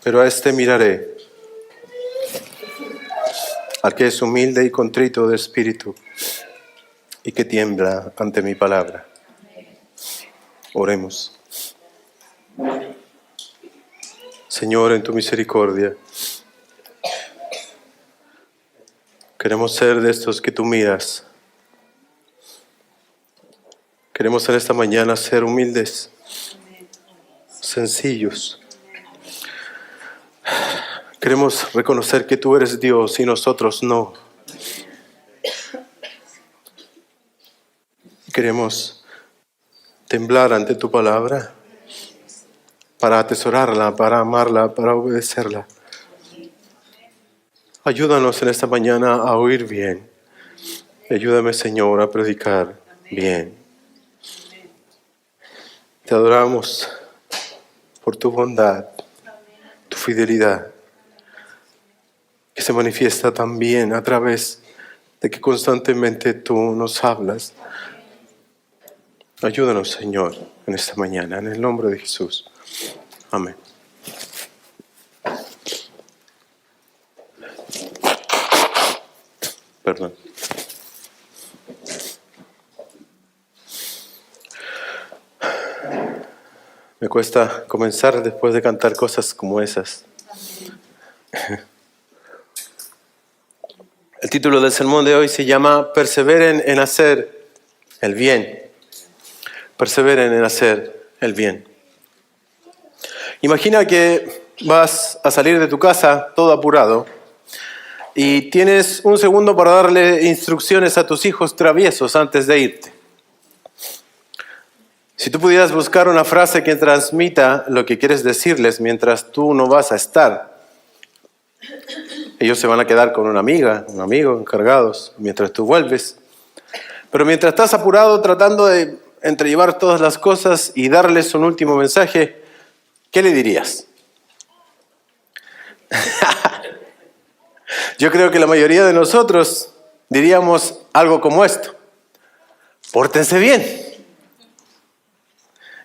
pero a este miraré, al que es humilde y contrito de espíritu y que tiembla ante mi palabra. Oremos. Señor, en tu misericordia, queremos ser de estos que tú miras. Queremos en esta mañana ser humildes, sencillos. Queremos reconocer que tú eres Dios y nosotros no. Queremos temblar ante tu palabra para atesorarla, para amarla, para obedecerla. Ayúdanos en esta mañana a oír bien. Ayúdame, Señor, a predicar bien. Te adoramos por tu bondad, tu fidelidad, que se manifiesta también a través de que constantemente tú nos hablas. Ayúdanos, Señor, en esta mañana, en el nombre de Jesús. Amén. Perdón. Me cuesta comenzar después de cantar cosas como esas. El título del sermón de hoy se llama Perseveren en hacer el bien. Perseveren en hacer el bien. Imagina que vas a salir de tu casa todo apurado y tienes un segundo para darle instrucciones a tus hijos traviesos antes de irte. Si tú pudieras buscar una frase que transmita lo que quieres decirles mientras tú no vas a estar, ellos se van a quedar con una amiga, un amigo encargados mientras tú vuelves. Pero mientras estás apurado tratando de entrellevar todas las cosas y darles un último mensaje, ¿qué le dirías? Yo creo que la mayoría de nosotros diríamos algo como esto: pórtense bien.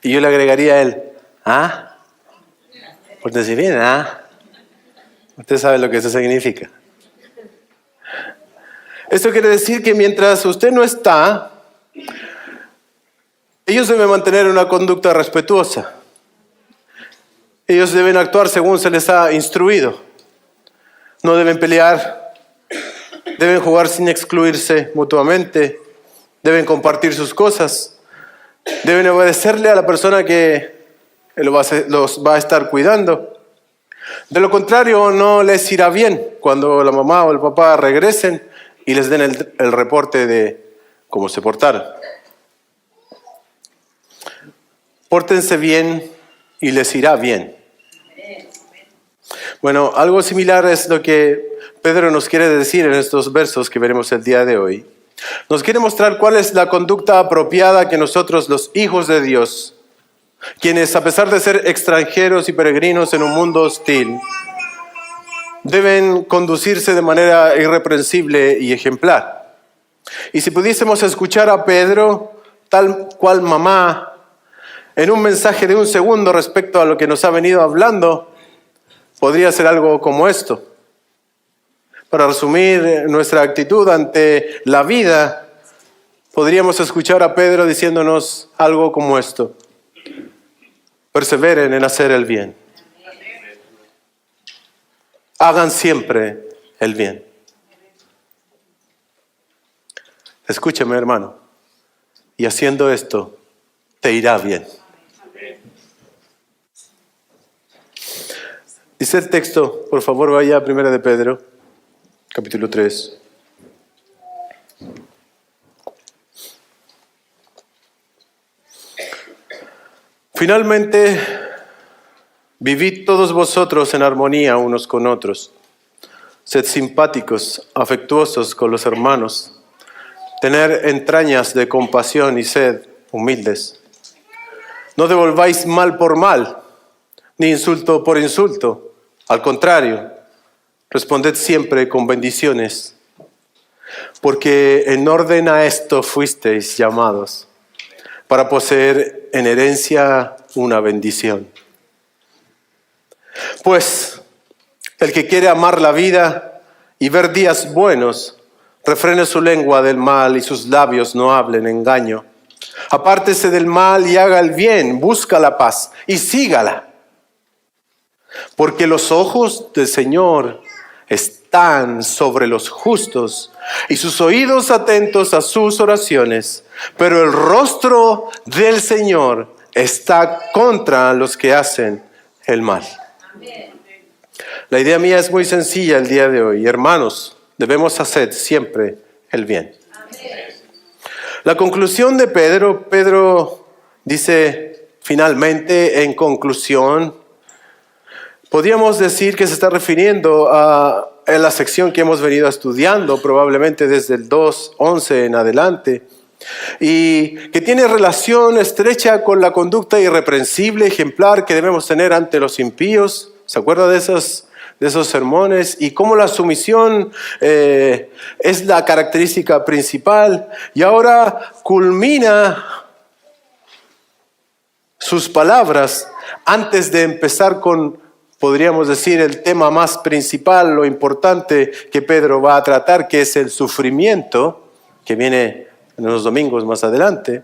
Y yo le agregaría a él, pórtense bien, Usted sabe lo que eso significa. Esto quiere decir que mientras usted no está, ellos deben mantener una conducta respetuosa. Ellos deben actuar según se les ha instruido. No deben pelear, deben jugar sin excluirse mutuamente, deben compartir sus cosas, deben obedecerle a la persona que los va a estar cuidando. De lo contrario, no les irá bien cuando la mamá o el papá regresen y les den el reporte de cómo se portaron. Pórtense bien y les irá bien. Bueno, algo similar es lo que Pedro nos quiere decir en estos versos que veremos el día de hoy. Nos quiere mostrar cuál es la conducta apropiada que nosotros, los hijos de Dios, quienes a pesar de ser extranjeros y peregrinos en un mundo hostil, deben conducirse de manera irreprensible y ejemplar. Y si pudiésemos escuchar a Pedro, tal cual mamá, en un mensaje de un segundo respecto a lo que nos ha venido hablando, podría ser algo como esto. Para resumir nuestra actitud ante la vida, podríamos escuchar a Pedro diciéndonos algo como esto: perseveren en hacer el bien. Hagan siempre el bien. Escúchame, hermano, y haciendo esto, te irá bien. Dice el texto, por favor vaya a 1 de Pedro, capítulo 3. Finalmente, vivid todos vosotros en armonía unos con otros. Sed simpáticos, afectuosos con los hermanos. Tener entrañas de compasión y sed humildes. No devolváis mal por mal, ni insulto por insulto. Al contrario, responded siempre con bendiciones, porque en orden a esto fuisteis llamados, para poseer en herencia una bendición. Pues el que quiere amar la vida y ver días buenos, refrene su lengua del mal y sus labios no hablen engaño. Apártese del mal y haga el bien, busca la paz y sígala. Porque los ojos del Señor están sobre los justos y sus oídos atentos a sus oraciones, pero el rostro del Señor está contra los que hacen el mal. La idea mía es muy sencilla el día de hoy. Hermanos, debemos hacer siempre el bien. La conclusión de Pedro dice finalmente, en conclusión, podríamos decir que se está refiriendo a la sección que hemos venido estudiando, probablemente desde el 2:11 en adelante, y que tiene relación estrecha con la conducta irreprensible, ejemplar que debemos tener ante los impíos. ¿Se acuerda de esos sermones? Y cómo la sumisión es la característica principal. Y ahora culmina sus palabras antes de empezar con, podríamos decir, el tema más principal, lo importante que Pedro va a tratar, que es el sufrimiento, que viene en los domingos más adelante,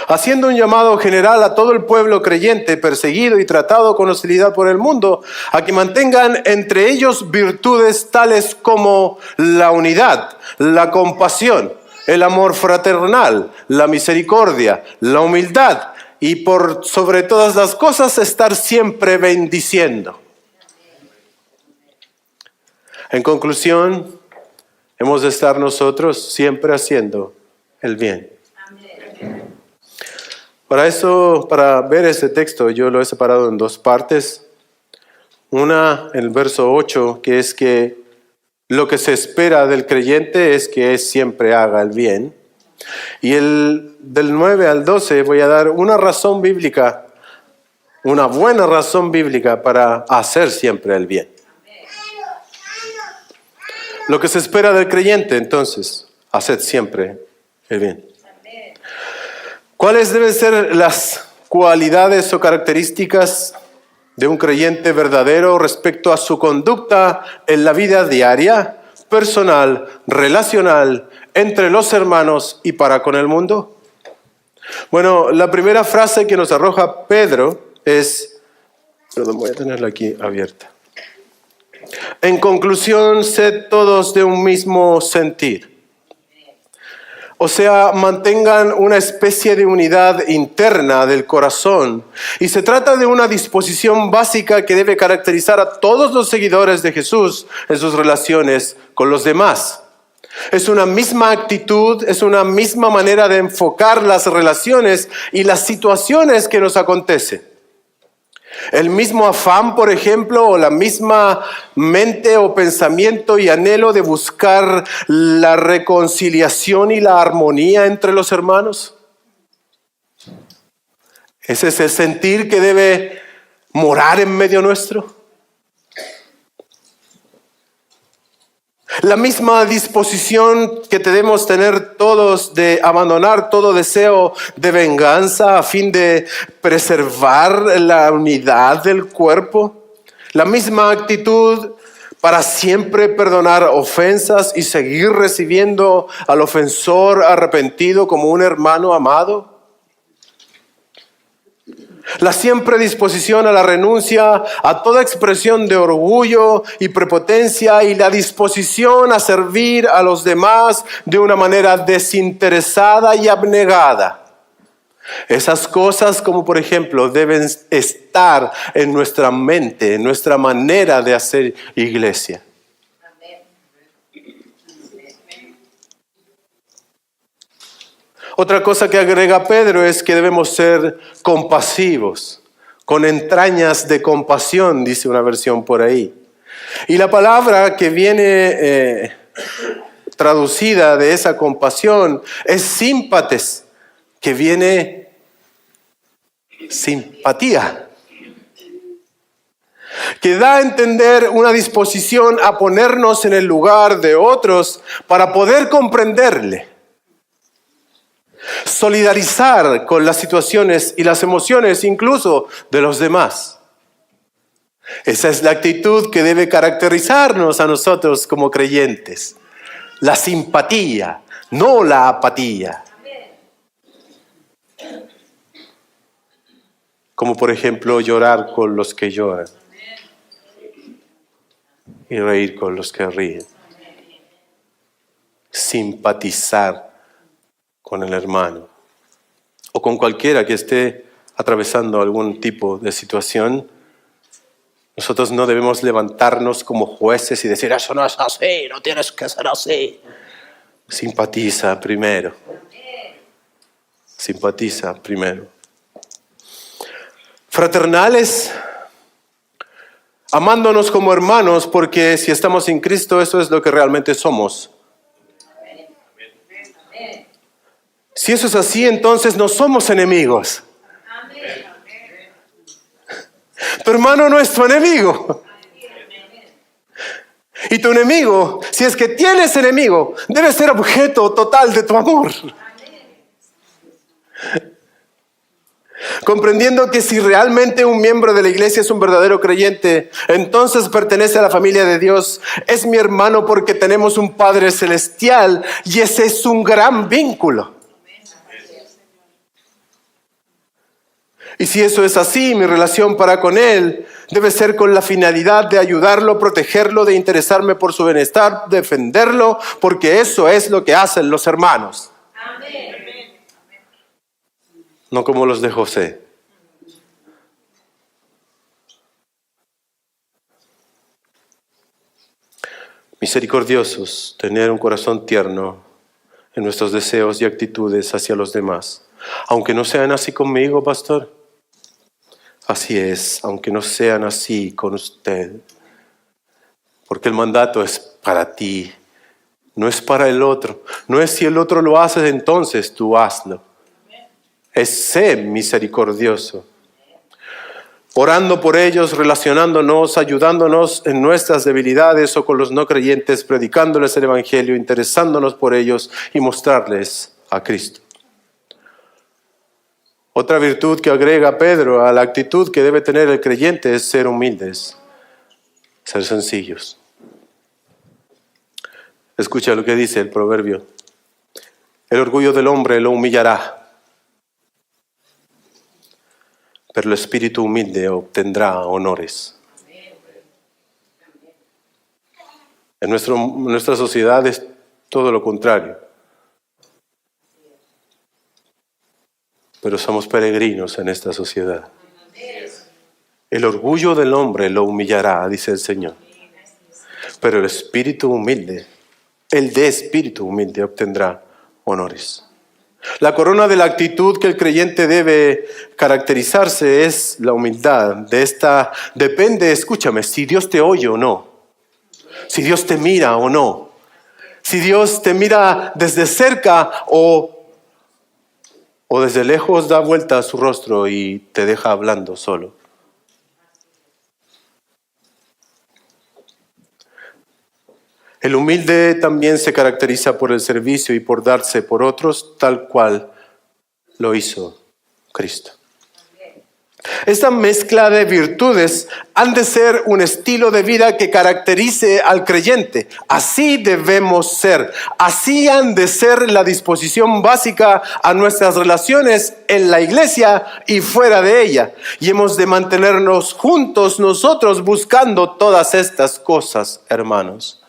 haciendo un llamado general a todo el pueblo creyente, perseguido y tratado con hostilidad por el mundo, a que mantengan entre ellos virtudes tales como la unidad, la compasión, el amor fraternal, la misericordia, la humildad, y por sobre todas las cosas estar siempre bendiciendo. En conclusión, hemos de estar nosotros siempre haciendo el bien. Para ver este texto, yo lo he separado en dos partes. Una, en el verso 8, que es que lo que se espera del creyente es que siempre haga el bien. Y del 9 al 12 voy a dar una razón bíblica, una buena razón bíblica para hacer siempre el bien. Lo que se espera del creyente, entonces, haced siempre el bien. ¿Cuáles deben ser las cualidades o características de un creyente verdadero respecto a su conducta en la vida diaria, personal, relacional, entre los hermanos y para con el mundo? Bueno, la primera frase que nos arroja Pedro es, voy a tenerla aquí abierta. En conclusión, sed todos de un mismo sentir. O sea, mantengan una especie de unidad interna del corazón. Y se trata de una disposición básica que debe caracterizar a todos los seguidores de Jesús en sus relaciones con los demás. Es una misma actitud, es una misma manera de enfocar las relaciones y las situaciones que nos acontecen. El mismo afán, por ejemplo, o la misma mente o pensamiento y anhelo de buscar la reconciliación y la armonía entre los hermanos. Ese es el sentir que debe morar en medio nuestro. La misma disposición que debemos tener todos de abandonar todo deseo de venganza a fin de preservar la unidad del cuerpo. La misma actitud para siempre perdonar ofensas y seguir recibiendo al ofensor arrepentido como un hermano amado. La siempre disposición a la renuncia a toda expresión de orgullo y prepotencia y la disposición a servir a los demás de una manera desinteresada y abnegada. Esas cosas, como por ejemplo, deben estar en nuestra mente, en nuestra manera de hacer iglesia. Otra cosa que agrega Pedro es que debemos ser compasivos, con entrañas de compasión, dice una versión por ahí. Y la palabra que viene traducida de esa compasión es símpates, que viene simpatía, que da a entender una disposición a ponernos en el lugar de otros para poder comprenderle. Solidarizar con las situaciones y las emociones incluso de los demás. Esa es la actitud que debe caracterizarnos a nosotros como creyentes. La simpatía, no la apatía. Como por ejemplo llorar con los que lloran y reír con los que ríen. Simpatizar con el hermano o con cualquiera que esté atravesando algún tipo de situación. Nosotros no debemos levantarnos como jueces y decir, eso no es así, no tienes que ser así. Simpatiza primero. Simpatiza primero. Fraternales, amándonos como hermanos, porque si estamos en Cristo, eso es lo que realmente somos. Si eso es así, entonces no somos enemigos. Tu hermano no es tu enemigo. Y tu enemigo, si es que tienes enemigo, debe ser objeto total de tu amor. Comprendiendo que si realmente un miembro de la iglesia es un verdadero creyente, entonces pertenece a la familia de Dios. Es mi hermano porque tenemos un Padre celestial y ese es un gran vínculo. Y si eso es así, mi relación para con Él debe ser con la finalidad de ayudarlo, protegerlo, de interesarme por su bienestar, defenderlo, porque eso es lo que hacen los hermanos. Amén. No como los de José. Misericordiosos, tener un corazón tierno en nuestros deseos y actitudes hacia los demás. Aunque no sean así conmigo, pastor. Así es, aunque no sean así con usted. Porque el mandato es para ti, no es para el otro. No es si el otro lo hace, entonces tú hazlo. Es ser misericordioso. Orando por ellos, relacionándonos, ayudándonos en nuestras debilidades o con los no creyentes, predicándoles el Evangelio, interesándonos por ellos y mostrarles a Cristo. Otra virtud que agrega Pedro a la actitud que debe tener el creyente es ser humildes, ser sencillos. Escucha lo que dice el proverbio. El orgullo del hombre lo humillará, pero el espíritu humilde obtendrá honores. En nuestra sociedad es todo lo contrario. Pero somos peregrinos en esta sociedad. El orgullo del hombre lo humillará, dice el Señor. Pero el espíritu humilde, el de espíritu humilde obtendrá honores. La corona de la actitud que el creyente debe caracterizarse es la humildad. De esta depende, escúchame, si Dios te oye o no. Si Dios te mira o no. Si Dios te mira desde cerca o desde lejos da vuelta a su rostro y te deja hablando solo. El humilde también se caracteriza por el servicio y por darse por otros, tal cual lo hizo Cristo. Esta mezcla de virtudes han de ser un estilo de vida que caracterice al creyente. Así debemos ser. Así han de ser la disposición básica a nuestras relaciones en la iglesia y fuera de ella. Y hemos de mantenernos juntos nosotros buscando todas estas cosas, hermanos.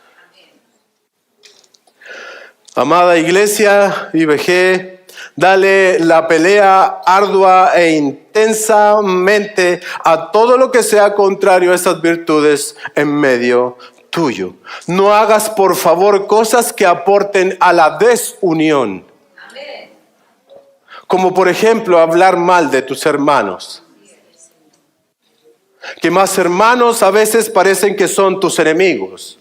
Amada iglesia, IBG, dale la pelea ardua e intensamente a todo lo que sea contrario a estas virtudes en medio tuyo. No hagas, por favor, cosas que aporten a la desunión. Como por ejemplo, hablar mal de tus hermanos. Que más hermanos a veces parecen que son tus enemigos.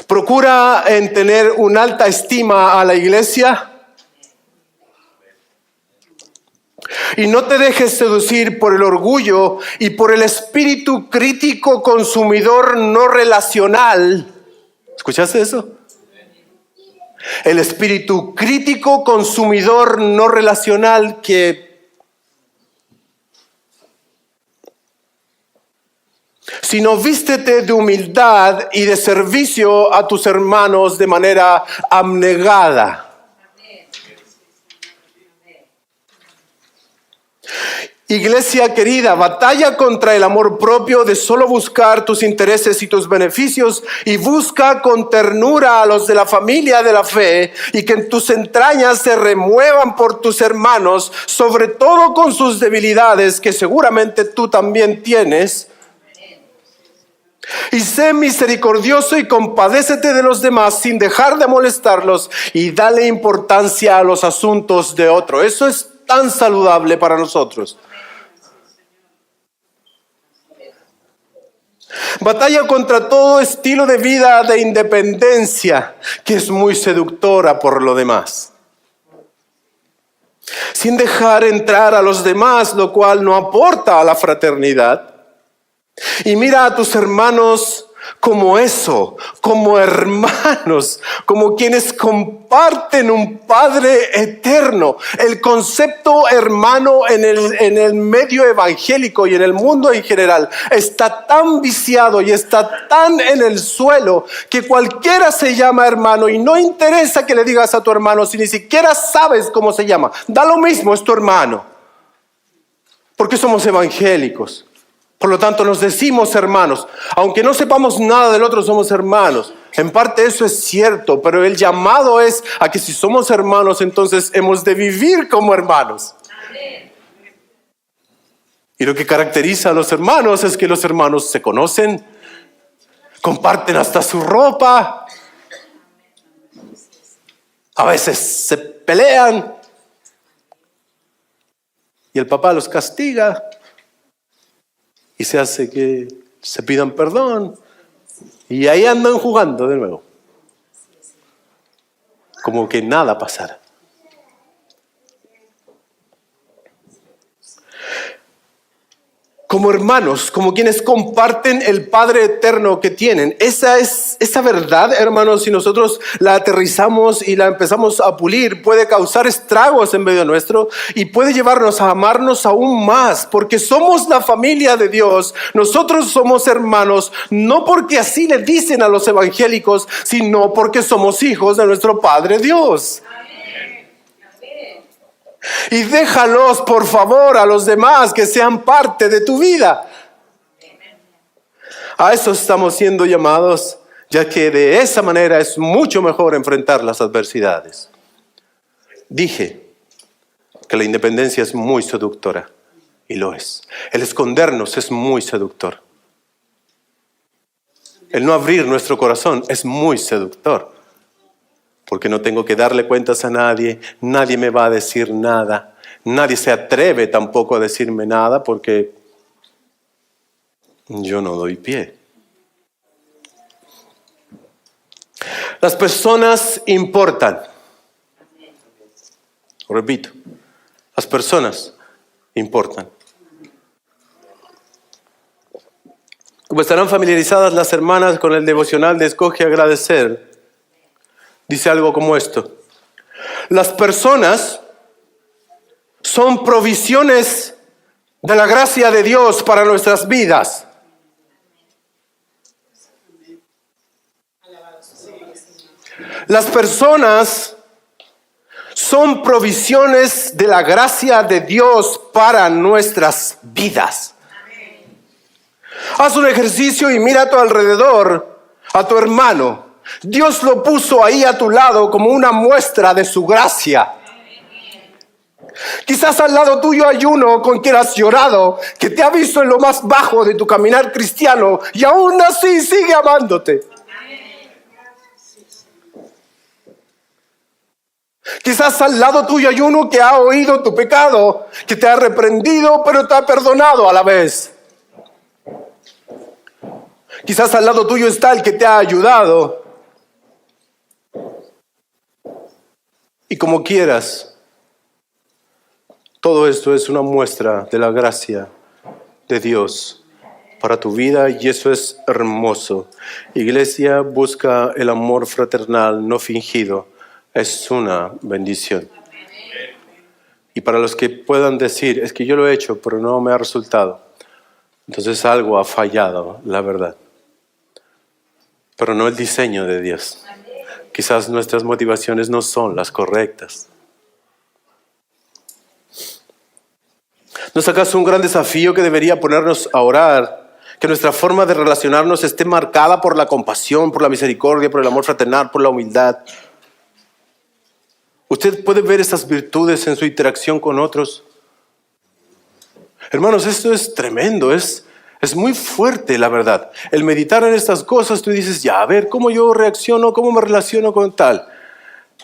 Procura en tener una alta estima a la iglesia y no te dejes seducir por el orgullo y por el espíritu crítico consumidor no relacional. ¿Escuchaste eso? El espíritu crítico, consumidor, no relacional sino vístete de humildad y de servicio a tus hermanos de manera abnegada. Iglesia querida, batalla contra el amor propio de solo buscar tus intereses y tus beneficios, y busca con ternura a los de la familia de la fe, y que en tus entrañas se remuevan por tus hermanos, sobre todo con sus debilidades que seguramente tú también tienes. Y sé misericordioso y compadécete de los demás sin dejar de molestarlos, y dale importancia a los asuntos de otro. Eso es tan saludable para nosotros. Batalla contra todo estilo de vida de independencia que es muy seductora por lo demás, sin dejar entrar a los demás, lo cual no aporta a la fraternidad. Y mira a tus hermanos como eso, como hermanos, como quienes comparten un Padre eterno. El concepto hermano en el medio evangélico y en el mundo en general está tan viciado y está tan en el suelo que cualquiera se llama hermano, y no interesa que le digas a tu hermano si ni siquiera sabes cómo se llama. Da lo mismo, es tu hermano, porque somos evangélicos. Por lo tanto, nos decimos hermanos. Aunque no sepamos nada del otro, somos hermanos. En parte eso es cierto, pero el llamado es a que si somos hermanos, entonces hemos de vivir como hermanos. Y lo que caracteriza a los hermanos es que los hermanos se conocen, comparten hasta su ropa, a veces se pelean, y el papá los castiga. Y se hace que se pidan perdón. Y ahí andan jugando de nuevo. Como que nada pasara. Como hermanos, como quienes comparten el Padre eterno que tienen. Esa verdad, hermanos, si nosotros la aterrizamos y la empezamos a pulir, puede causar estragos en medio nuestro y puede llevarnos a amarnos aún más, porque somos la familia de Dios. Nosotros somos hermanos, no porque así le dicen a los evangélicos, sino porque somos hijos de nuestro Padre Dios. Y déjalos, por favor, a los demás que sean parte de tu vida. A eso estamos siendo llamados, ya que de esa manera es mucho mejor enfrentar las adversidades. Dije que la independencia es muy seductora, y lo es. El escondernos es muy seductor. El no abrir nuestro corazón es muy seductor. Porque no tengo que darle cuentas a nadie, nadie me va a decir nada, nadie se atreve tampoco a decirme nada porque yo no doy pie. Las personas importan. Repito, las personas importan. Como estarán familiarizadas las hermanas con el devocional de Escoge Agradecer, dice algo como esto: las personas son provisiones de la gracia de Dios para nuestras vidas. Las personas son provisiones de la gracia de Dios para nuestras vidas. Haz un ejercicio y mira a tu alrededor, a tu hermano. Dios lo puso ahí a tu lado como una muestra de su gracia. Quizás al lado tuyo hay uno con quien has llorado, que te ha visto en lo más bajo de tu caminar cristiano y aún así sigue amándote. Quizás al lado tuyo hay uno que ha oído tu pecado, que te ha reprendido pero te ha perdonado a la vez. Quizás al lado tuyo está el que te ha ayudado. Y como quieras, todo esto es una muestra de la gracia de Dios para tu vida, y eso es hermoso. Iglesia, busca el amor fraternal no fingido es una bendición. Y para los que puedan decir, es que yo lo he hecho, pero no me ha resultado, entonces algo ha fallado, la verdad. Pero no el diseño de Dios. Quizás nuestras motivaciones no son las correctas. ¿No es acaso un gran desafío que debería ponernos a orar? Que nuestra forma de relacionarnos esté marcada por la compasión, por la misericordia, por el amor fraternal, por la humildad. ¿Usted puede ver esas virtudes en su interacción con otros? Hermanos, esto es tremendo, es muy fuerte, la verdad. El meditar en estas cosas, tú dices, ya, a ver, ¿cómo yo reacciono? ¿Cómo me relaciono con tal?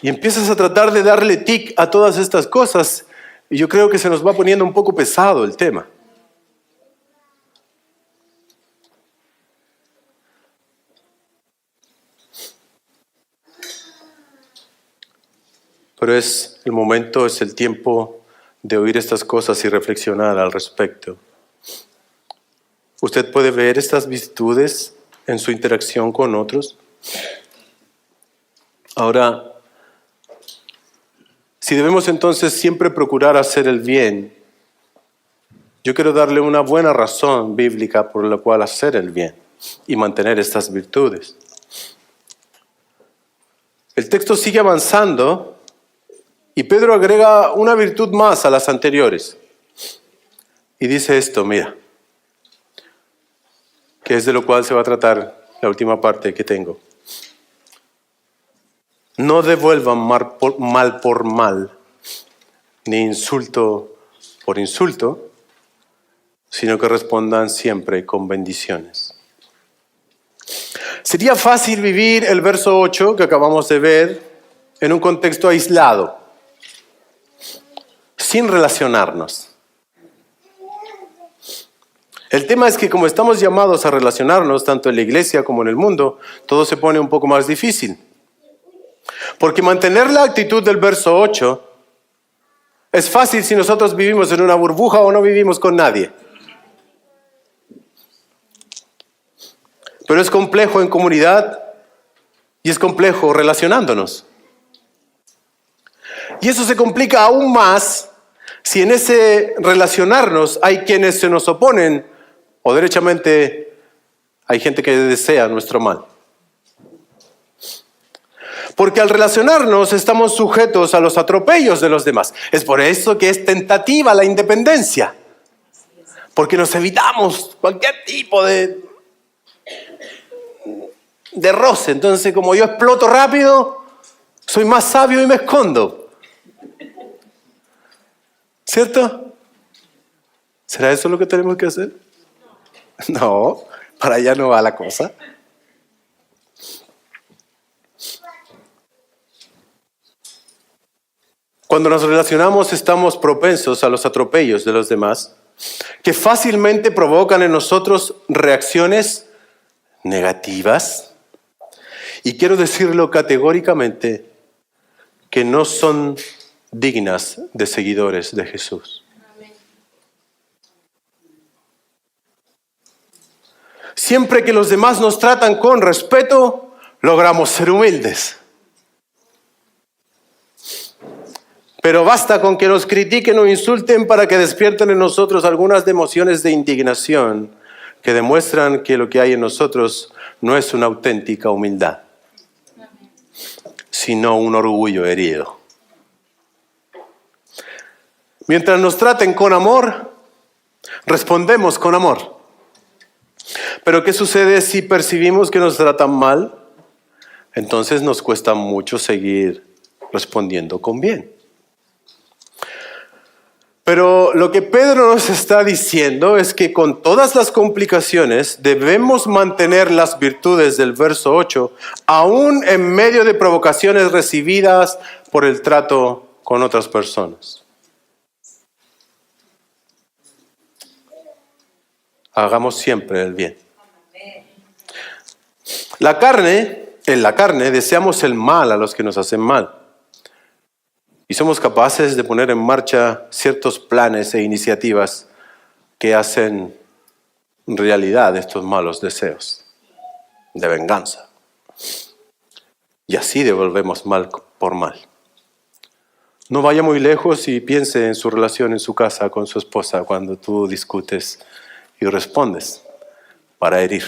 Y empiezas a tratar de darle tic a todas estas cosas. Y yo creo que se nos va poniendo un poco pesado el tema. Pero es el tiempo de oír estas cosas y reflexionar al respecto. ¿Usted puede ver estas virtudes en su interacción con otros? Ahora, si debemos entonces siempre procurar hacer el bien, yo quiero darle una buena razón bíblica por la cual hacer el bien y mantener estas virtudes. El texto sigue avanzando y Pedro agrega una virtud más a las anteriores. Y dice esto, mira, que es de lo cual se va a tratar la última parte que tengo. No devuelvan mal por mal, ni insulto por insulto, sino que respondan siempre con bendiciones. Sería fácil vivir el verso 8 que acabamos de ver en un contexto aislado, sin relacionarnos. El tema es que como estamos llamados a relacionarnos, tanto en la iglesia como en el mundo, todo se pone un poco más difícil. Porque mantener la actitud del verso 8 es fácil si nosotros vivimos en una burbuja o no vivimos con nadie. Pero es complejo en comunidad y es complejo relacionándonos. Y eso se complica aún más si en ese relacionarnos hay quienes se nos oponen o derechamente hay gente que desea nuestro mal. Porque al relacionarnos estamos sujetos a los atropellos de los demás. Es por eso que es tentativa la independencia. Porque nos evitamos cualquier tipo de roce. Entonces, como yo exploto rápido, soy más sabio y me escondo. ¿Cierto? ¿Será eso lo que tenemos que hacer? No, para allá no va la cosa. Cuando nos relacionamos estamos propensos a los atropellos de los demás, que fácilmente provocan en nosotros reacciones negativas. Y quiero decirlo categóricamente, que no son dignas de seguidores de Jesús. Siempre que los demás nos tratan con respeto, logramos ser humildes. Pero basta con que nos critiquen o insulten para que despierten en nosotros algunas emociones de indignación que demuestran que lo que hay en nosotros no es una auténtica humildad, sino un orgullo herido. Mientras nos traten con amor, respondemos con amor. Pero ¿qué sucede si percibimos que nos tratan mal? Entonces nos cuesta mucho seguir respondiendo con bien. Pero lo que Pedro nos está diciendo es que con todas las complicaciones debemos mantener las virtudes del verso 8, aún en medio de provocaciones recibidas por el trato con otras personas. Hagamos siempre el bien. En la carne deseamos el mal a los que nos hacen mal. Y somos capaces de poner en marcha ciertos planes e iniciativas que hacen realidad estos malos deseos de venganza. Y así devolvemos mal por mal. No vaya muy lejos y piense en su relación en su casa con su esposa cuando tú discutes y respondes para herir.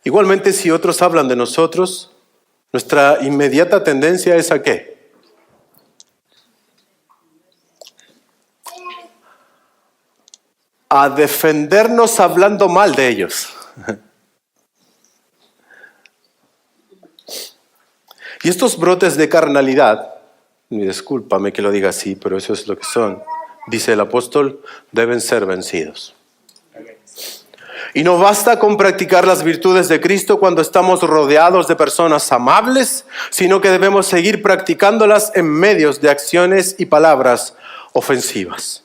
Igualmente, si otros hablan de nosotros, nuestra inmediata tendencia es ¿a qué? A defendernos hablando mal de ellos. Y estos brotes de carnalidad, y discúlpame que lo diga así, pero eso es lo que son, dice el apóstol, deben ser vencidos. Y no basta con practicar las virtudes de Cristo cuando estamos rodeados de personas amables, sino que debemos seguir practicándolas en medios de acciones y palabras ofensivas.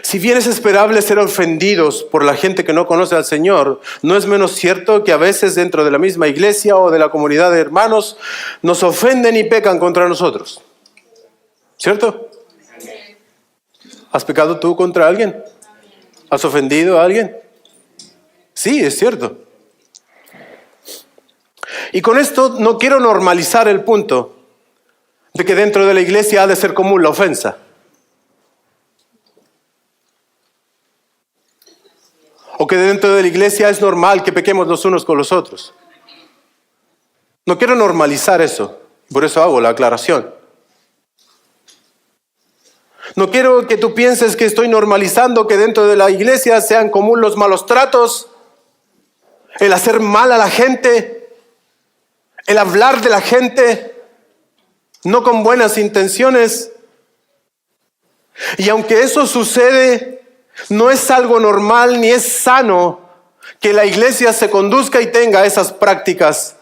Si bien es esperable ser ofendidos por la gente que no conoce al Señor, no es menos cierto que a veces dentro de la misma iglesia o de la comunidad de hermanos nos ofenden y pecan contra nosotros. ¿Cierto? ¿Has pecado tú contra alguien? ¿Has ofendido a alguien? Sí, es cierto. Y con esto no quiero normalizar el punto de que dentro de la iglesia ha de ser común la ofensa. O que dentro de la iglesia es normal que pequemos los unos con los otros. No quiero normalizar eso, por eso hago la aclaración. No quiero que tú pienses que estoy normalizando que dentro de la iglesia sean común los malos tratos, el hacer mal a la gente, el hablar de la gente, no con buenas intenciones. Y aunque eso sucede, no es algo normal ni es sano que la iglesia se conduzca y tenga esas prácticas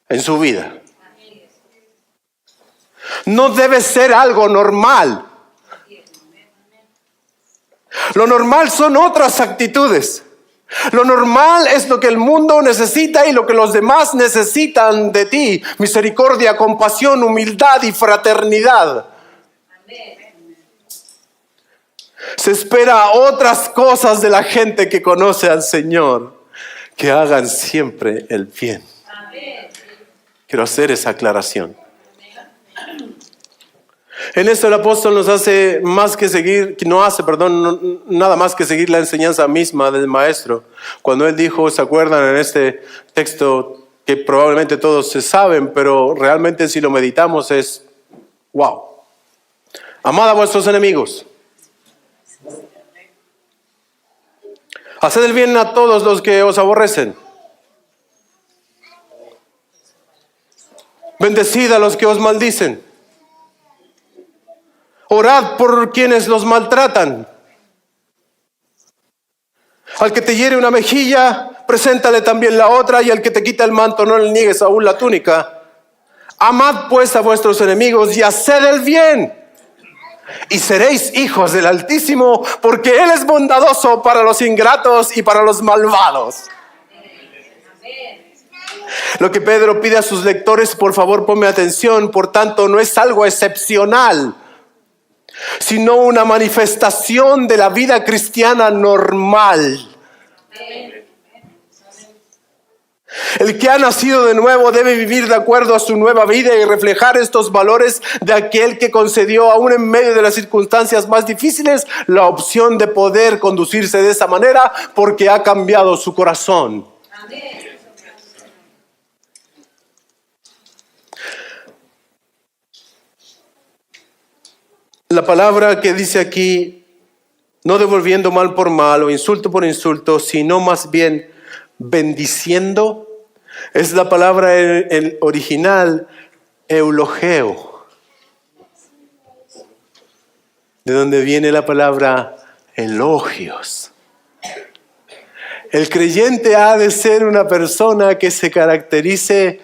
en su vida. No debe ser algo normal. Lo normal son otras actitudes. Lo normal es lo que el mundo necesita y lo que los demás necesitan de ti. Misericordia, compasión, humildad y fraternidad. Se espera otras cosas de la gente que conoce al Señor, que hagan siempre el bien. Quiero hacer esa aclaración. En esto el apóstol nos hace más que seguir, nada más que seguir la enseñanza misma del maestro. Cuando él dijo, ¿se acuerdan en este texto que probablemente todos se saben, pero realmente si lo meditamos es, wow. Amad a vuestros enemigos. Haced el bien a todos los que os aborrecen. Bendecid a los que os maldicen. Orad por quienes los maltratan. Al que te hiere una mejilla, preséntale también la otra, y al que te quita el manto, no le niegues aún la túnica. Amad pues a vuestros enemigos y haced el bien, y seréis hijos del Altísimo, porque Él es bondadoso para los ingratos y para los malvados. Lo que Pedro pide a sus lectores, por favor ponme atención, por tanto no es algo excepcional, sino una manifestación de la vida cristiana normal. El que ha nacido de nuevo debe vivir de acuerdo a su nueva vida y reflejar estos valores de aquel que concedió, aún en medio de las circunstancias más difíciles, la opción de poder conducirse de esa manera porque ha cambiado su corazón. Amén. La palabra que dice aquí, no devolviendo mal por mal o insulto por insulto, sino más bien bendiciendo, es la palabra en el original eulogeo, de donde viene la palabra elogios. El creyente ha de ser una persona que se caracterice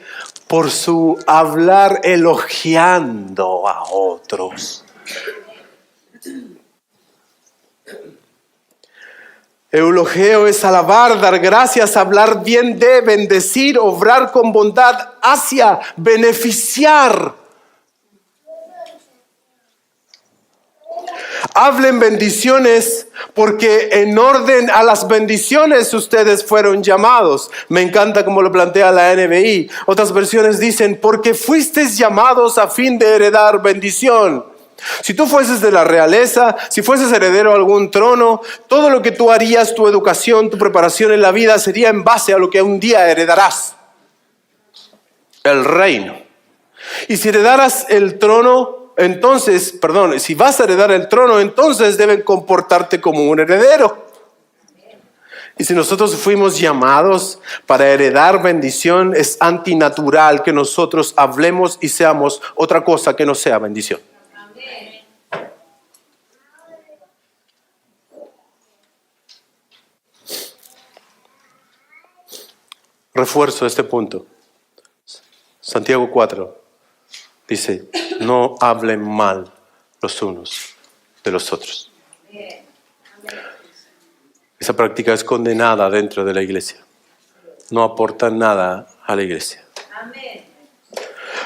por su hablar elogiando a otros. Eulogeo es alabar, dar gracias, hablar bien de, bendecir, obrar con bondad hacia, beneficiar. Hablen bendiciones Porque en orden a las bendiciones ustedes fueron llamados. Me encanta como lo plantea la NBI. Otras versiones dicen, porque fuisteis llamados a fin de heredar bendición. Si tú fueses de la realeza, si fueses heredero a algún trono, todo lo que tú harías, tu educación, tu preparación en la vida sería en base a lo que un día heredarás. El reino. Y si heredaras el trono, si vas a heredar el trono, entonces deben comportarte como un heredero. Y si nosotros fuimos llamados para heredar bendición, es antinatural que nosotros hablemos y seamos otra cosa que no sea bendición. Refuerzo este punto. Santiago 4 dice, no hablen mal los unos de los otros. Esa práctica es condenada dentro de la iglesia. No aporta nada a la iglesia.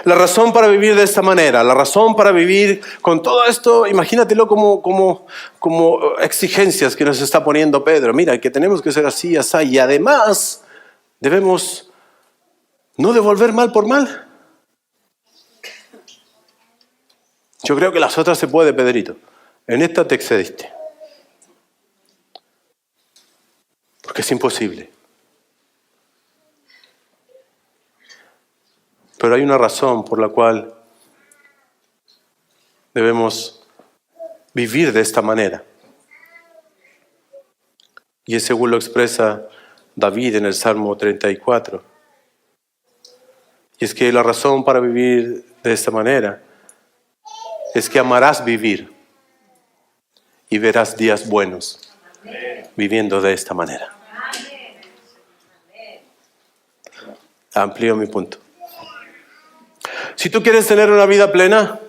La razón para vivir de esta manera, la razón para vivir con todo esto, imagínatelo como exigencias que nos está poniendo Pedro. Mira, que tenemos que ser así, así, y además debemos no devolver mal por mal. Yo creo que las otras se puede, Pedrito. En esta te excediste. Porque es imposible. Pero hay una razón por la cual debemos vivir de esta manera. Y es según lo expresa David en el Salmo 34. Y es que la razón para vivir de esta manera es que amarás vivir y verás días buenos viviendo de esta manera. Amplío mi punto. Si tú quieres tener una vida plena,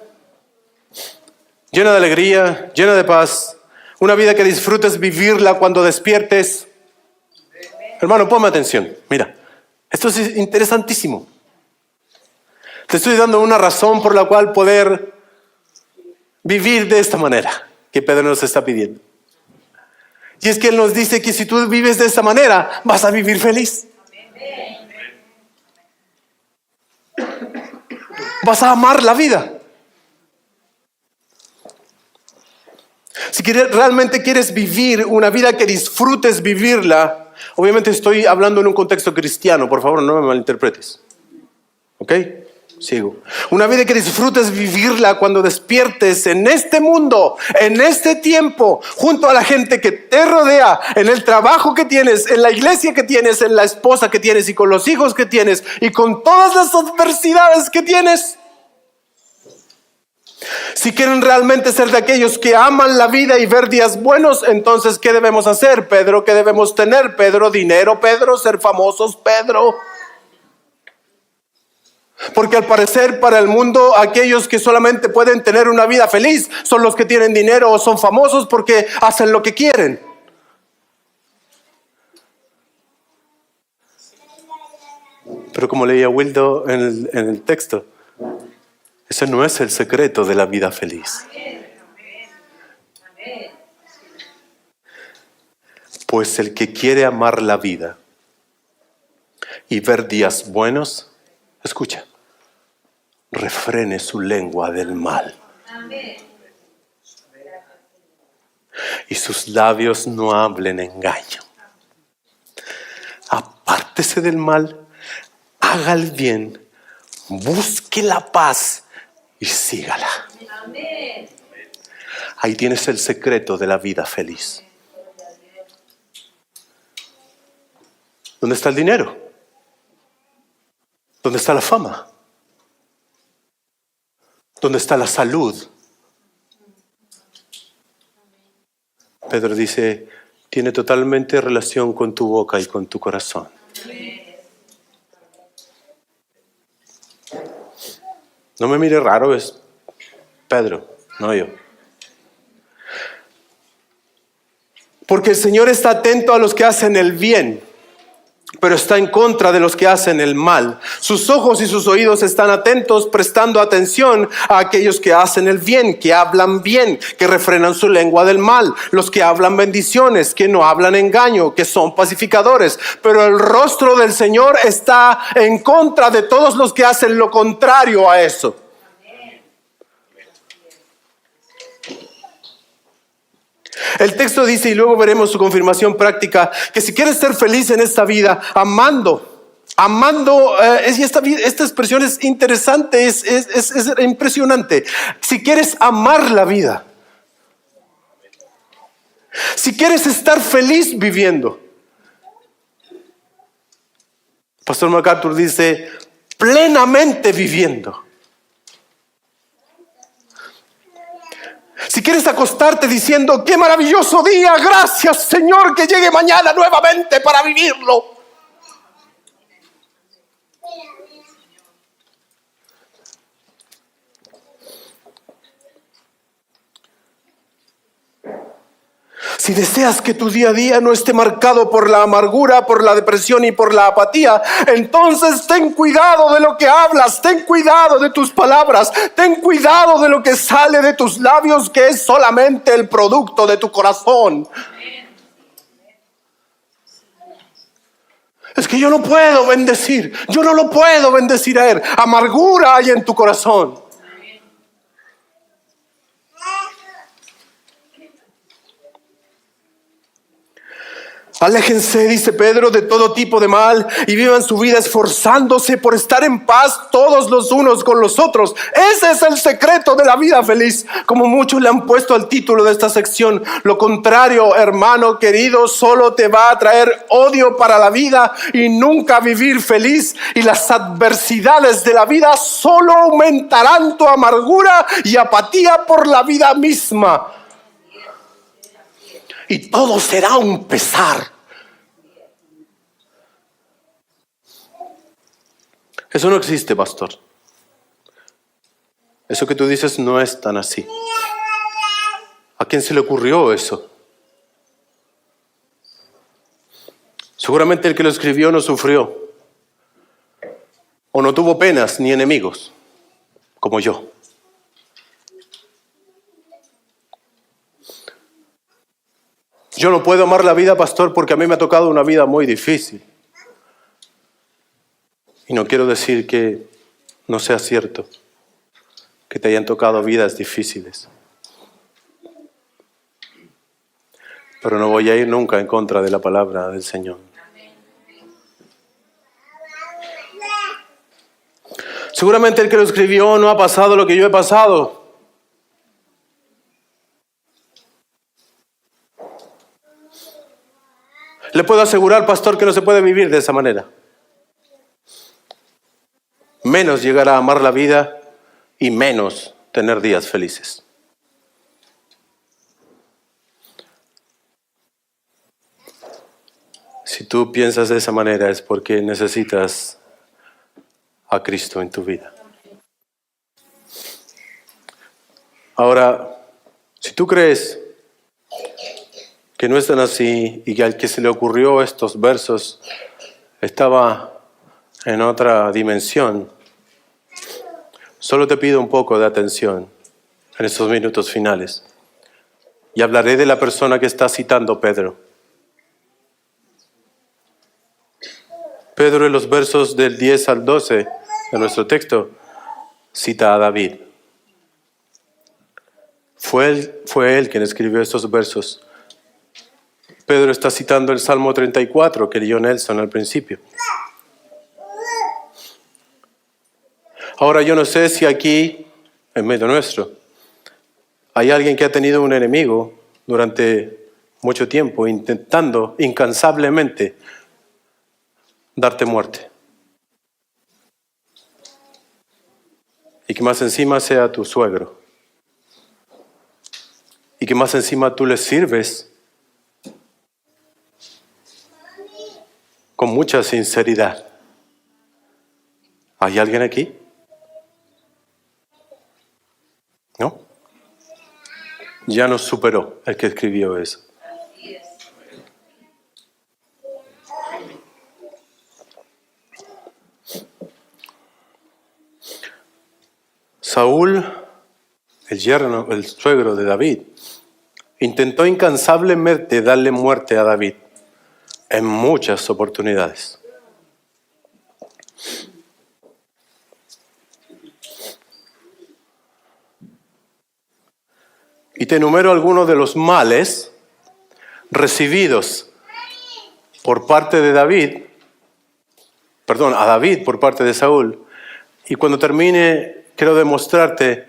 llena de alegría, llena de paz, una vida que disfrutes vivirla cuando despiertes, hermano, ponme atención. Mira, esto es interesantísimo. Te estoy dando una razón por la cual poder vivir de esta manera que Pedro nos está pidiendo. Y es que Él nos dice que si tú vives de esta manera, vas a vivir feliz. Vas a amar la vida. Si realmente quieres vivir una vida que disfrutes vivirla, obviamente estoy hablando en un contexto cristiano, por favor no me malinterpretes. ¿Ok? Sigo. Una vida que disfrutes vivirla cuando despiertes en este mundo, en este tiempo, junto a la gente que te rodea, en el trabajo que tienes, en la iglesia que tienes, en la esposa que tienes y con los hijos que tienes y con todas las adversidades que tienes. Si quieren realmente ser de aquellos que aman la vida y ver días buenos, entonces ¿qué debemos hacer, Pedro? ¿Qué debemos tener, Pedro? ¿Dinero, Pedro? ¿Ser famosos, Pedro? Porque al parecer para el mundo aquellos que solamente pueden tener una vida feliz son los que tienen dinero o son famosos porque hacen lo que quieren. Pero como leía Wildo en el texto, ese no es el secreto de la vida feliz. Pues el que quiere amar la vida y ver días buenos, escucha, refrene su lengua del mal. Y sus labios no hablen engaño. Apártese del mal, haga el bien, busque la paz y sígala. Ahí tienes el secreto de la vida feliz. ¿Dónde está el dinero? ¿Dónde está la fama? ¿Dónde está la salud? Pedro dice, tiene totalmente relación con tu boca y con tu corazón. No me mire raro, es Pedro, no yo. Porque el Señor está atento a los que hacen el bien. pero está en contra de los que hacen el mal. Sus ojos y sus oídos están atentos, prestando atención a aquellos que hacen el bien, que hablan bien, que refrenan su lengua del mal, los que hablan bendiciones, que no hablan engaño, que son pacificadores. Pero el rostro del Señor está en contra de todos los que hacen lo contrario a eso. El texto dice, y luego veremos su confirmación práctica, que si quieres ser feliz en esta vida, amando, esta expresión es interesante, es impresionante. Si quieres amar la vida, si quieres estar feliz viviendo, Pastor MacArthur dice, plenamente viviendo. Si quieres acostarte diciendo, qué maravilloso día, gracias Señor que llegue mañana nuevamente para vivirlo. Si deseas que tu día a día no esté marcado por la amargura, por la depresión y por la apatía, entonces ten cuidado de lo que hablas, ten cuidado de tus palabras, ten cuidado de lo que sale de tus labios, que es solamente el producto de tu corazón. Es que yo no puedo bendecir, yo no lo puedo bendecir a él. Amargura hay en tu corazón. Aléjense, dice Pedro, de todo tipo de mal y vivan su vida esforzándose por estar en paz todos los unos con los otros. Ese es el secreto de la vida feliz, como muchos le han puesto al título de esta sección. Lo contrario, hermano querido, solo te va a traer odio para la vida y nunca vivir feliz. Y las adversidades de la vida solo aumentarán tu amargura y apatía por la vida misma. Y todo será un pesar. Eso no existe, pastor. Eso que tú dices no es tan así. ¿A quién se le ocurrió eso? Seguramente el que lo escribió no sufrió. O no tuvo penas ni enemigos, como yo. Yo no puedo amar la vida, pastor, porque a mí me ha tocado una vida muy difícil. Y no quiero decir que no sea cierto, que te hayan tocado vidas difíciles. Pero no voy a ir nunca en contra de la palabra del Señor. Seguramente el que lo escribió no ha pasado lo que yo he pasado. Le puedo asegurar, pastor, que no se puede vivir de esa manera. Menos llegar a amar la vida y menos tener días felices. Si tú piensas de esa manera es porque necesitas a Cristo en tu vida. Ahora, si tú crees que no están así y que al que se le ocurrió estos versos estaba en otra dimensión, solo te pido un poco de atención en estos minutos finales. Y hablaré de la persona que está citando Pedro. Pedro en los versos del 10 al 12 de nuestro texto cita a David. Fue él quien escribió estos versos. Pedro está citando el Salmo 34 que leyó Nelson al principio. Ahora yo no sé si aquí, en medio nuestro, hay alguien que ha tenido un enemigo durante mucho tiempo intentando incansablemente darte muerte. Y que más encima sea tu suegro. Y que más encima tú le sirves con mucha sinceridad. ¿Hay alguien aquí? ¿No? Ya nos superó el que escribió eso. Saúl, el yerno, el suegro de David, intentó incansablemente darle muerte a David en muchas oportunidades. Y te enumero algunos de los males recibidos por parte de David, a David por parte de Saúl. Y cuando termine, quiero demostrarte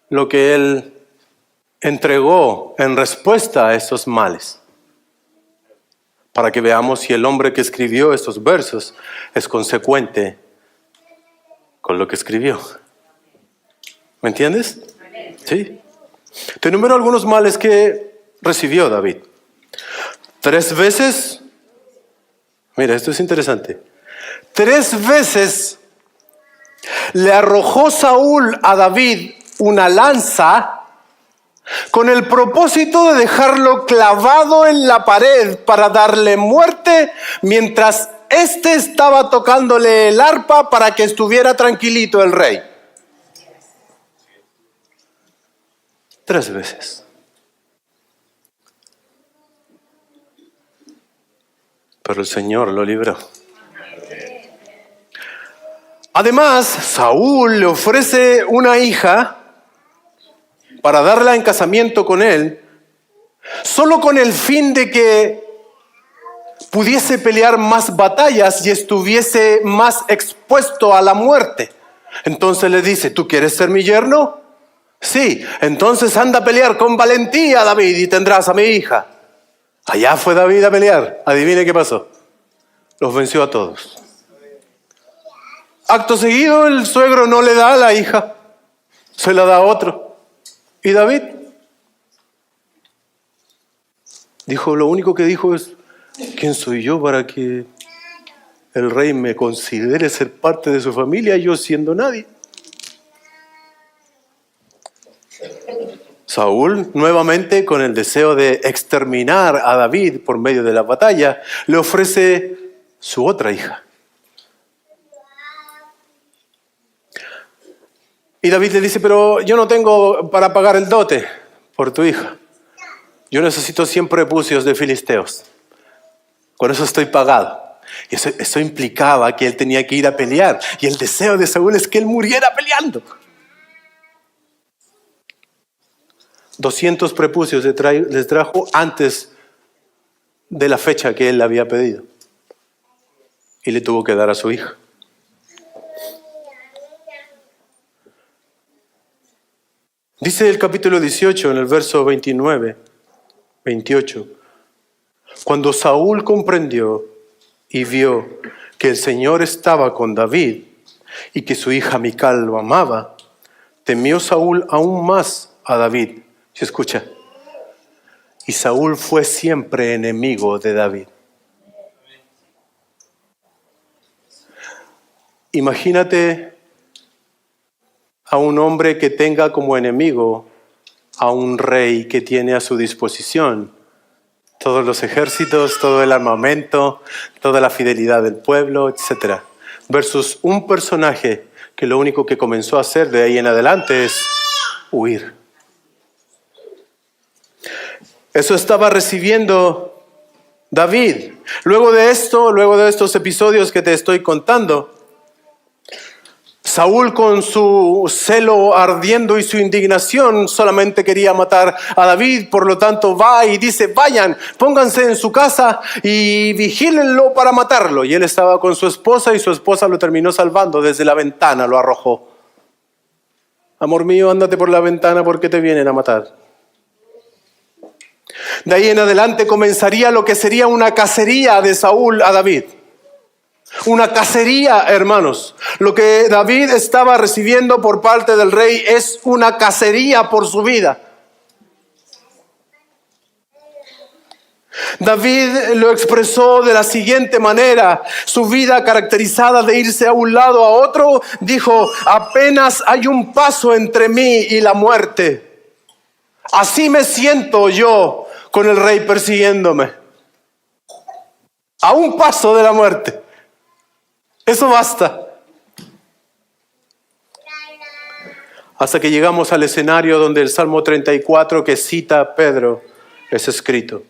lo que él entregó en respuesta a esos males, para que veamos si el hombre que escribió estos versos es consecuente con lo que escribió. ¿Me entiendes? Sí. Te enumero algunos males que recibió David. 3 veces, mira, esto es interesante. 3 veces le arrojó Saúl a David una lanza con el propósito de dejarlo clavado en la pared para darle muerte mientras éste estaba tocándole el arpa para que estuviera tranquilito el rey. 3 veces. Pero el Señor lo libró. Además, Saúl le ofrece una hija para darla en casamiento con él, solo con el fin de que pudiese pelear más batallas y estuviese más expuesto a la muerte. Entonces le dice, ¿tú quieres ser mi yerno? Sí, entonces anda a pelear con valentía, David, y tendrás a mi hija. Allá fue David a pelear. Adivine qué pasó. Los venció a todos. Acto seguido, el suegro no le da a la hija, se la da a otro. ¿Y David? Lo único que dijo es, ¿quién soy yo para que el rey me considere ser parte de su familia, yo siendo nadie? Saúl, nuevamente con el deseo de exterminar a David por medio de la batalla, le ofrece su otra hija. Y David le dice, pero yo no tengo para pagar el dote por tu hija. Yo necesito 100 prepucios de filisteos. Con eso estoy pagado. Y eso implicaba que él tenía que ir a pelear. Y el deseo de Saúl es que él muriera peleando. 200 prepucios les trajo antes de la fecha que él había pedido. Y le tuvo que dar a su hija. Dice el capítulo 18 en el verso 29, 28. Cuando Saúl comprendió y vio que el Señor estaba con David y que su hija Mical lo amaba, temió Saúl aún más a David. ¿Se escucha? Y Saúl fue siempre enemigo de David. Imagínate a un hombre que tenga como enemigo a un rey que tiene a su disposición todos los ejércitos, todo el armamento, toda la fidelidad del pueblo, etc. Versus un personaje que lo único que comenzó a hacer de ahí en adelante es huir. Eso estaba recibiendo David. Luego de estos episodios que te estoy contando, Saúl, con su celo ardiendo y su indignación, solamente quería matar a David. Por lo tanto va y dice, vayan, pónganse en su casa y vigílenlo para matarlo. Y él estaba con su esposa y su esposa lo terminó salvando. Desde la ventana lo arrojó. Amor mío, ándate por la ventana porque te vienen a matar. De ahí en adelante comenzaría lo que sería una cacería de Saúl a David. Una cacería, hermanos. Lo que David estaba recibiendo por parte del rey es una cacería por su vida. David lo expresó de la siguiente manera. Su vida caracterizada de irse a un lado a otro, dijo, apenas hay un paso entre mí y la muerte. Así me siento yo con el rey persiguiéndome. A un paso de la muerte. Eso basta. hasta que llegamos al escenario donde el Salmo 34 que cita Pedro es escrito,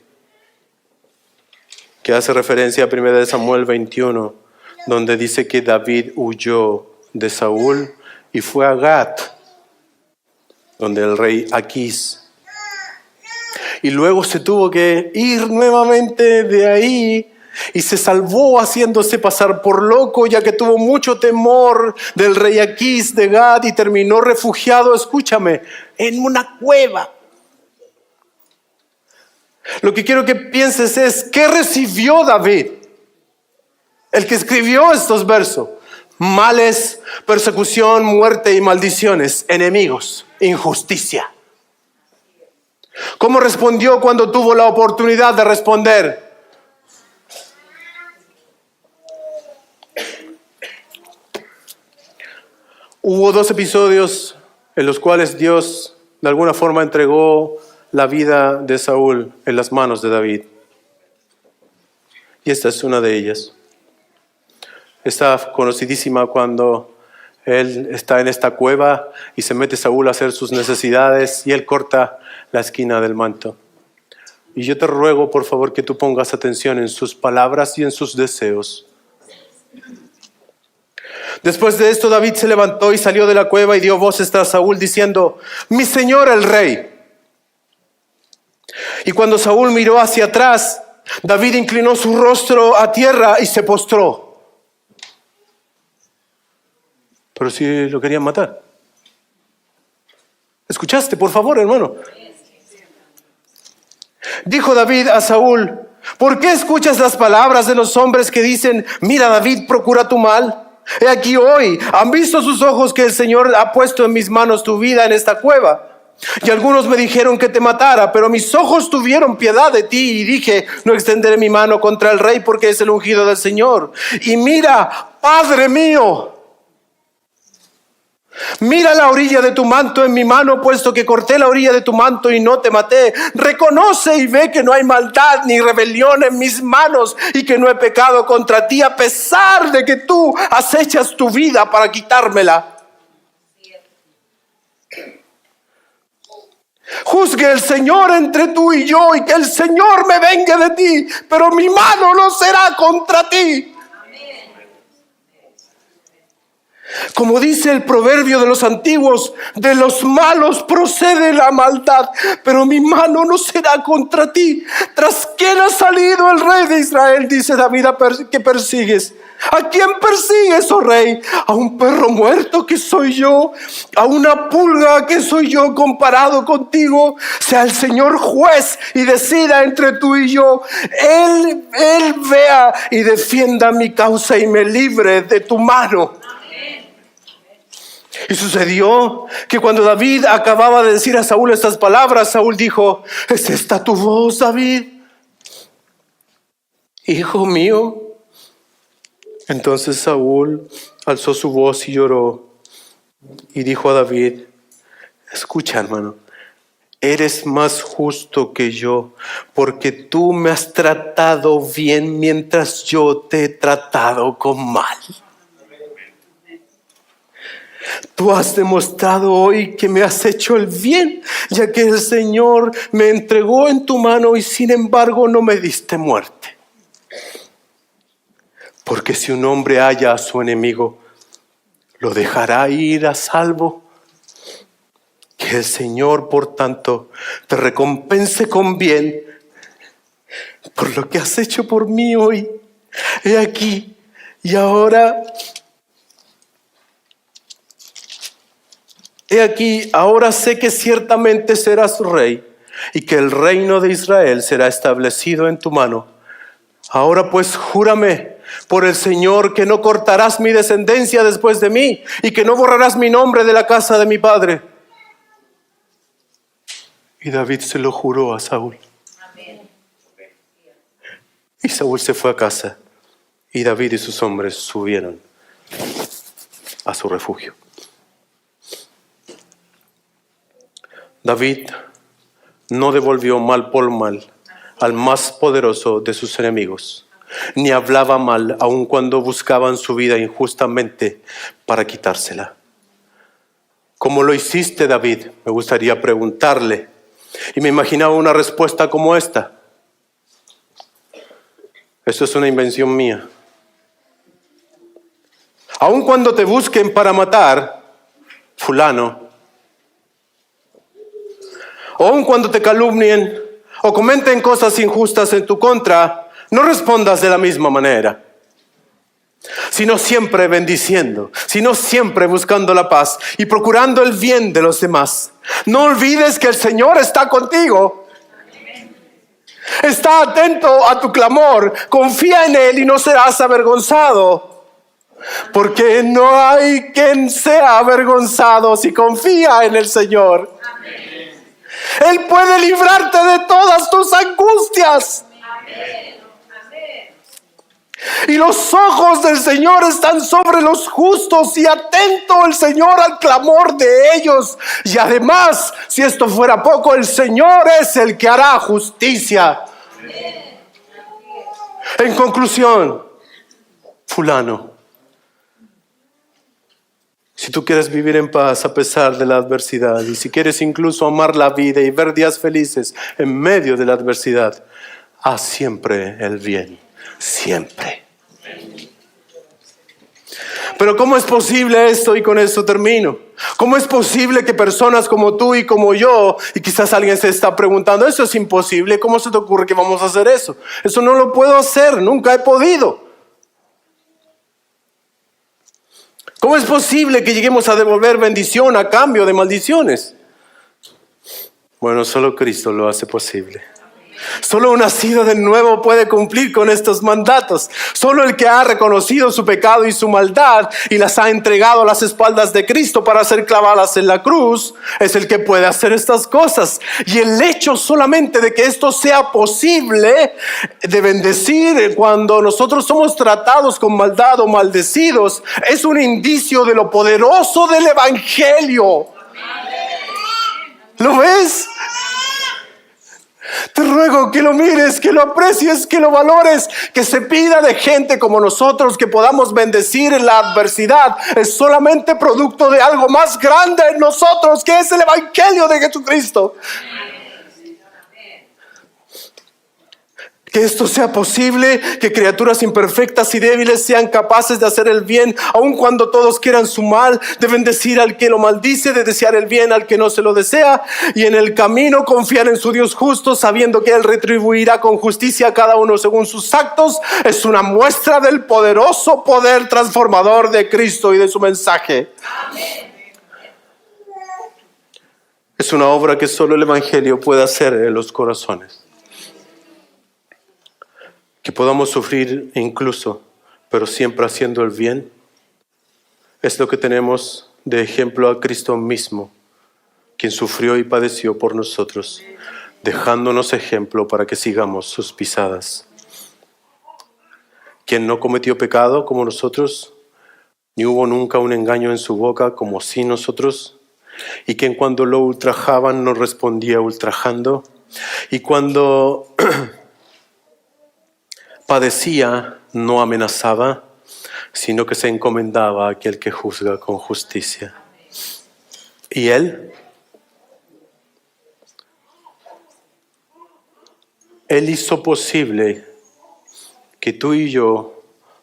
que hace referencia a 1 Samuel 21, donde dice que David huyó de Saúl y fue a Gat, donde el rey Aquís. Y luego se tuvo que ir nuevamente de ahí y se salvó haciéndose pasar por loco, ya que tuvo mucho temor del rey Aquís de Gat y terminó refugiado, escúchame, en una cueva. Lo que quiero que pienses es, ¿qué recibió David? El que escribió estos versos. Males, persecución, muerte y maldiciones, enemigos, injusticia. ¿Cómo respondió cuando tuvo la oportunidad de responder? Hubo 2 episodios en los cuales Dios de alguna forma entregó la vida de Saúl en las manos de David. Y esta es una de ellas. Está conocidísima cuando él está en esta cueva y se mete Saúl a hacer sus necesidades y él corta la esquina del manto. Y yo te ruego, por favor, que tú pongas atención en sus palabras y en sus deseos. Después de esto, David se levantó y salió de la cueva y dio voces a Saúl diciendo: mi señor el rey. Y cuando Saúl miró hacia atrás, David inclinó su rostro a tierra y se postró. Pero si lo querían matar. ¿Escuchaste, por favor, hermano? Dijo David a Saúl: ¿por qué escuchas las palabras de los hombres que dicen: mira, David procura tu mal? He aquí hoy, han visto sus ojos que el Señor ha puesto en mis manos tu vida en esta cueva. Y algunos me dijeron que te matara, pero mis ojos tuvieron piedad de ti y dije: no extenderé mi mano contra el rey porque es el ungido del Señor. Y mira, Padre mío, mira la orilla de tu manto en mi mano, puesto que corté la orilla de tu manto y no te maté. Reconoce y ve que no hay maldad ni rebelión en mis manos y que no he pecado contra ti, a pesar de que tú acechas tu vida para quitármela. Juzgue el Señor entre tú y yo y que el Señor me vengue de ti, pero mi mano no será contra ti. Como dice el proverbio de los antiguos, de los malos procede la maldad, pero mi mano no será contra ti. ¿Tras quién ha salido el rey de Israel? Dice David, que persigues. ¿A quién persigues, oh rey? ¿A un perro muerto que soy yo? ¿A una pulga que soy yo comparado contigo? Sea el Señor juez y decida entre tú y yo. Él vea y defienda mi causa y me libre de tu mano. Y sucedió que cuando David acababa de decir a Saúl estas palabras, Saúl dijo: ¿es esta tu voz, David? Hijo mío. Entonces Saúl alzó su voz y lloró y dijo a David: escucha, hermano, eres más justo que yo, porque tú me has tratado bien mientras yo te he tratado con mal. Tú has demostrado hoy que me has hecho el bien, ya que el Señor me entregó en tu mano y sin embargo no me diste muerte. Porque si un hombre halla a su enemigo, ¿lo dejará ir a salvo? Que el Señor, por tanto, te recompense con bien por lo que has hecho por mí hoy. He aquí, y ahora... He aquí, ahora sé que ciertamente serás rey y que el reino de Israel será establecido en tu mano. Ahora pues júrame por el Señor que no cortarás mi descendencia después de mí y que no borrarás mi nombre de la casa de mi padre. Y David se lo juró a Saúl. Y Saúl se fue a casa y David y sus hombres subieron a su refugio. David no devolvió mal por mal al más poderoso de sus enemigos, ni hablaba mal aun cuando buscaban su vida injustamente para quitársela. como lo hiciste, David, me gustaría preguntarle. Y me imaginaba una respuesta como esta. Esto es una invención mía. Aun cuando te busquen para matar, fulano, o aun cuando te calumnien o comenten cosas injustas en tu contra, no respondas de la misma manera, sino siempre bendiciendo, sino siempre buscando la paz y procurando el bien de los demás. No olvides que el Señor está contigo. Está atento a tu clamor, confía en Él y no serás avergonzado. Porque no hay quien sea avergonzado si confía en el Señor. Amén. Él puede librarte de todas tus angustias. Amén. Y los ojos del Señor están sobre los justos y atento el Señor al clamor de ellos. Y además, si esto fuera poco, el Señor es el que hará justicia. Amén. En conclusión, fulano, si tú quieres vivir en paz a pesar de la adversidad, y si quieres incluso amar la vida y ver días felices en medio de la adversidad, haz siempre el bien, siempre. Pero ¿cómo es posible esto? Y con esto termino. ¿Cómo es posible que personas como tú y como yo, y quizás alguien se está preguntando, eso es imposible, ¿cómo se te ocurre que vamos a hacer eso? Eso no lo puedo hacer, nunca he podido. ¿Cómo es posible que lleguemos a devolver bendición a cambio de maldiciones? Bueno, solo Cristo lo hace posible. Solo un nacido de nuevo puede cumplir con estos mandatos. Solo el que ha reconocido su pecado y su maldad y las ha entregado a las espaldas de Cristo para ser clavadas en la cruz es el que puede hacer estas cosas. Y el hecho solamente de que esto sea posible, de bendecir cuando nosotros somos tratados con maldad o maldecidos, es un indicio de lo poderoso del Evangelio. ¿Lo ves? Te ruego que lo mires, que lo aprecies, que lo valores, que se pida de gente como nosotros que podamos bendecir en la adversidad. Es solamente producto de algo más grande en nosotros, que es el Evangelio de Jesucristo. Que esto sea posible, que criaturas imperfectas y débiles sean capaces de hacer el bien, aun cuando todos quieran su mal, de bendecir al que lo maldice, de desear el bien al que no se lo desea, y en el camino confiar en su Dios justo, sabiendo que Él retribuirá con justicia a cada uno según sus actos. Es una muestra del poderoso poder transformador de Cristo y de su mensaje. Amén. Es una obra que solo el Evangelio puede hacer en los corazones. Que podamos sufrir incluso, pero siempre haciendo el bien, es lo que tenemos de ejemplo a Cristo mismo, quien sufrió y padeció por nosotros, dejándonos ejemplo para que sigamos sus pisadas. Quien no cometió pecado como nosotros, ni hubo nunca un engaño en su boca como sí nosotros, y quien cuando lo ultrajaban no respondía ultrajando, y cuando padecía, no amenazaba, sino que se encomendaba a aquel que juzga con justicia. Y Él hizo posible que tú y yo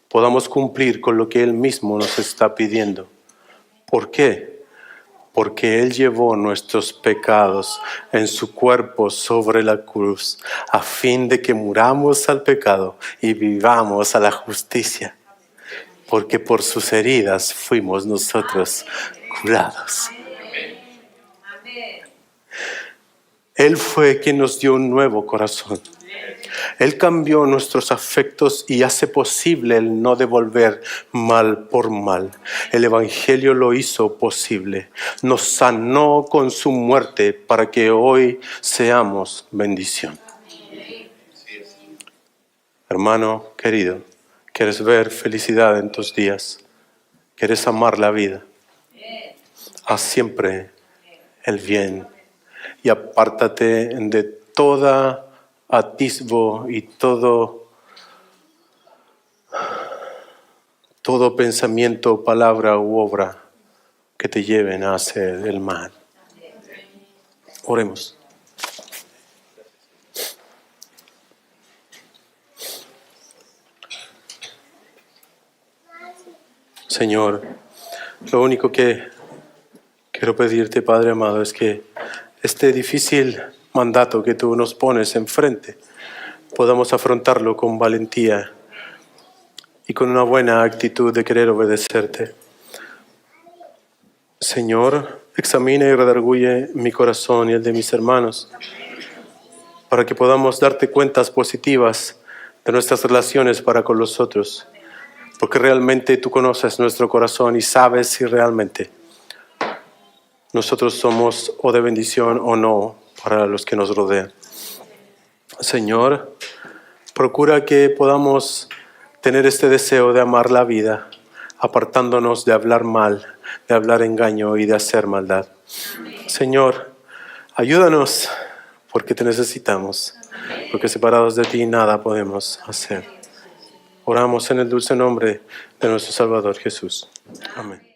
podamos cumplir con lo que Él mismo nos está pidiendo. ¿Por qué? Porque Él llevó nuestros pecados en su cuerpo sobre la cruz, a fin de que muramos al pecado y vivamos a la justicia. Porque por sus heridas fuimos nosotros curados. Él fue quien nos dio un nuevo corazón. Él cambió nuestros afectos y hace posible el no devolver mal por mal. El Evangelio lo hizo posible. Nos sanó con su muerte para que hoy seamos bendición. Hermano querido, ¿quieres ver felicidad en tus días? ¿Quieres amar la vida? Haz siempre el bien y apártate de toda atisbo y todo pensamiento, palabra u obra que te lleven a hacer el mal. Oremos. Señor, lo único que quiero pedirte, Padre amado, es que este difícil mandato que tú nos pones enfrente, podamos afrontarlo con valentía y con una buena actitud de querer obedecerte. Señor, examina y redarguye mi corazón y el de mis hermanos, para que podamos darte cuentas positivas de nuestras relaciones para con los otros, porque realmente tú conoces nuestro corazón y sabes si realmente nosotros somos o de bendición o no para los que nos rodean. Señor, procura que podamos tener este deseo de amar la vida, apartándonos de hablar mal, de hablar engaño y de hacer maldad. Señor, ayúdanos porque te necesitamos, porque separados de ti nada podemos hacer. Oramos en el dulce nombre de nuestro Salvador Jesús. Amén.